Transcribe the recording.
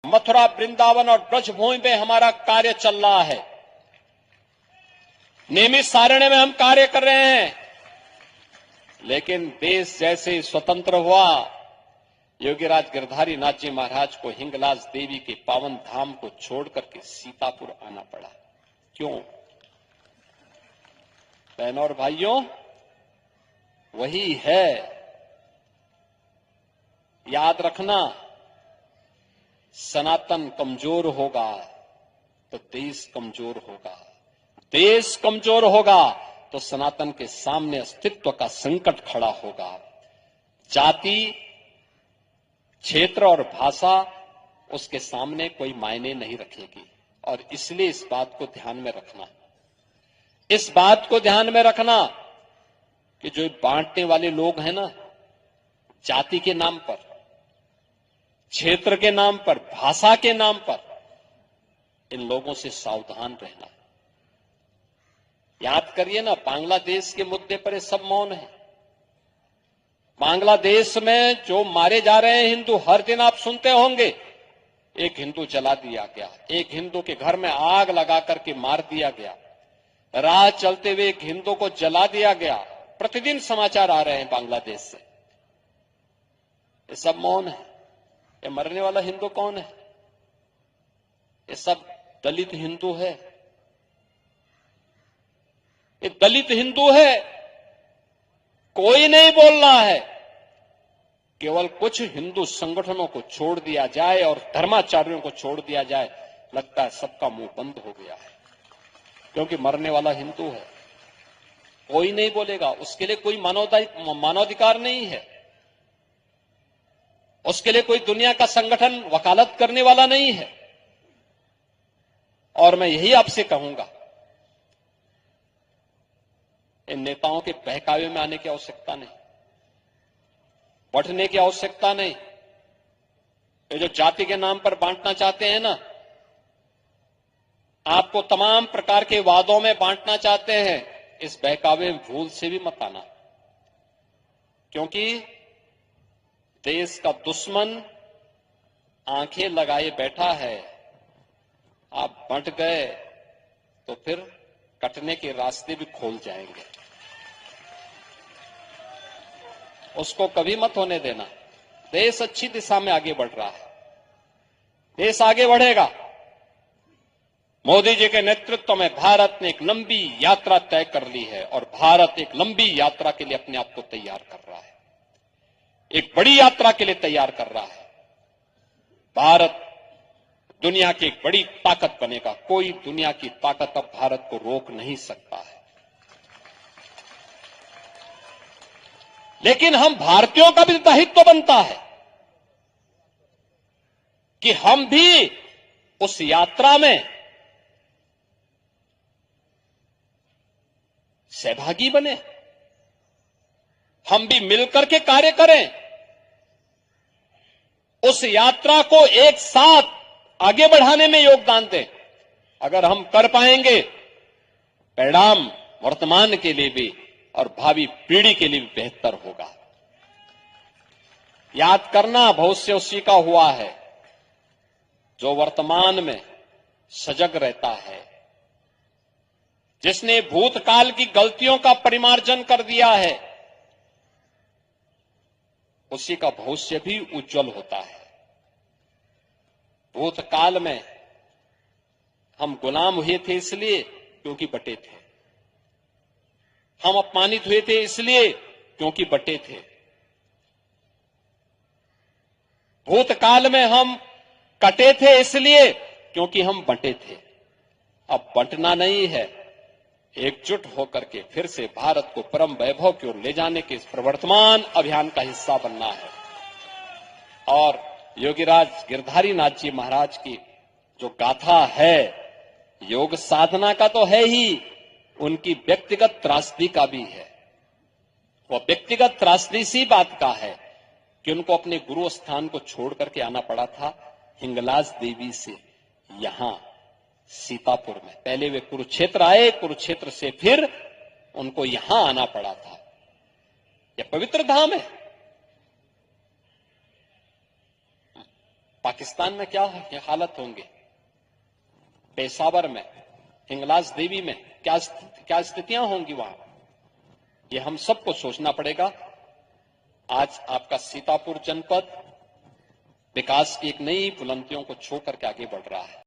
मथुरा, वृंदावन और ब्रजभूमि में हमारा कार्य चल रहा है। नियमित सारणी में हम कार्य कर रहे हैं, लेकिन देश जैसे स्वतंत्र हुआ, योगीराज गिरधारी नाथ जी महाराज को हिंगलाज देवी के पावन धाम को छोड़ करके सीतापुर आना पड़ा। क्यों? बहनों और भाइयों, वही है, याद रखना, सनातन कमजोर होगा तो देश कमजोर होगा, देश कमजोर होगा तो सनातन के सामने अस्तित्व का संकट खड़ा होगा। जाति, क्षेत्र और भाषा उसके सामने कोई मायने नहीं रखेगी। और इसलिए इस बात को ध्यान में रखना, इस बात को ध्यान में रखना कि जो बांटने वाले लोग हैं ना, जाति के नाम पर, क्षेत्र के नाम पर, भाषा के नाम पर, इन लोगों से सावधान रहना। याद करिए ना, बांग्लादेश के मुद्दे पर ये सब मौन है। बांग्लादेश में जो मारे जा रहे हैं हिंदू, हर दिन आप सुनते होंगे, एक हिंदू जला दिया गया, एक हिंदू के घर में आग लगा करके मार दिया गया, राह चलते हुए एक हिंदू को जला दिया गया। प्रतिदिन समाचार आ रहे हैं बांग्लादेश से। ये सब मौन है। ये मरने वाला हिंदू कौन है? ये सब दलित हिंदू है। ये दलित हिंदू है। कोई नहीं बोल रहा है। केवल कुछ हिंदू संगठनों को छोड़ दिया जाए और धर्माचार्यों को छोड़ दिया जाए, लगता है सबका मुंह बंद हो गया है, क्योंकि मरने वाला हिंदू है। कोई नहीं बोलेगा, उसके लिए कोई मानवाधिकार नहीं है, उसके लिए कोई दुनिया का संगठन वकालत करने वाला नहीं है। और मैं यही आपसे कहूंगा, इन नेताओं के बहकावे में आने की आवश्यकता नहीं, बढ़ने की आवश्यकता नहीं। ये जो जाति के नाम पर बांटना चाहते हैं ना, आपको तमाम प्रकार के वादों में बांटना चाहते हैं, इस बहकावे में भूल से भी मत आना, क्योंकि देश का दुश्मन आंखें लगाए बैठा है। आप बंट गए तो फिर कटने के रास्ते भी खोल जाएंगे। उसको कभी मत होने देना। देश अच्छी दिशा में आगे बढ़ रहा है, देश आगे बढ़ेगा। मोदी जी के नेतृत्व में भारत ने एक लंबी यात्रा तय कर ली है और भारत एक लंबी यात्रा के लिए अपने आप को तैयार कर रहा है, एक बड़ी यात्रा के लिए तैयार कर रहा है। भारत दुनिया की एक बड़ी ताकत बनेगा। कोई दुनिया की ताकत अब भारत को रोक नहीं सकता है। लेकिन हम भारतीयों का भी दायित्व बनता है कि हम भी उस यात्रा में सहभागी बने, हम भी मिलकर के कार्य करें, उस यात्रा को एक साथ आगे बढ़ाने में योगदान दें। अगर हम कर पाएंगे, परिणाम वर्तमान के लिए भी और भावी पीढ़ी के लिए भी बेहतर होगा। याद करना, भविष्य उसी का हुआ है जो वर्तमान में सजग रहता है, जिसने भूतकाल की गलतियों का परिमार्जन कर दिया है, उसी का भविष्य भी उज्जवल होता है। भूतकाल में हम गुलाम हुए थे इसलिए क्योंकि बटे थे, हम अपमानित हुए थे इसलिए क्योंकि बटे थे। भूतकाल में हम कटे थे इसलिए क्योंकि हम बंटे थे। अब बंटना नहीं है, एकजुट होकर के फिर से भारत को परम वैभव की ओर ले जाने के इस प्रवर्तमान अभियान का हिस्सा बनना है। और योगीराज गिरधारी नाथ जी महाराज की जो गाथा है, योग साधना का तो है ही, उनकी व्यक्तिगत त्रासदी का भी है। वह व्यक्तिगत त्रासदी सी बात का है कि उनको अपने गुरु स्थान को छोड़ करके आना पड़ा था हिंगलाज देवी से यहां सीतापुर में। पहले वे कुरुक्षेत्र आए, कुरुक्षेत्र से फिर उनको यहां आना पड़ा था। यह पवित्र धाम है, पाकिस्तान में क्या हालत होंगे, पेशावर में, हिंगलाज देवी में क्या स्थितियां होंगी वहां, ये हम सबको सोचना पड़ेगा। आज आपका सीतापुर जनपद विकास की एक नई बुलंदियों को छू करके आगे बढ़ रहा है।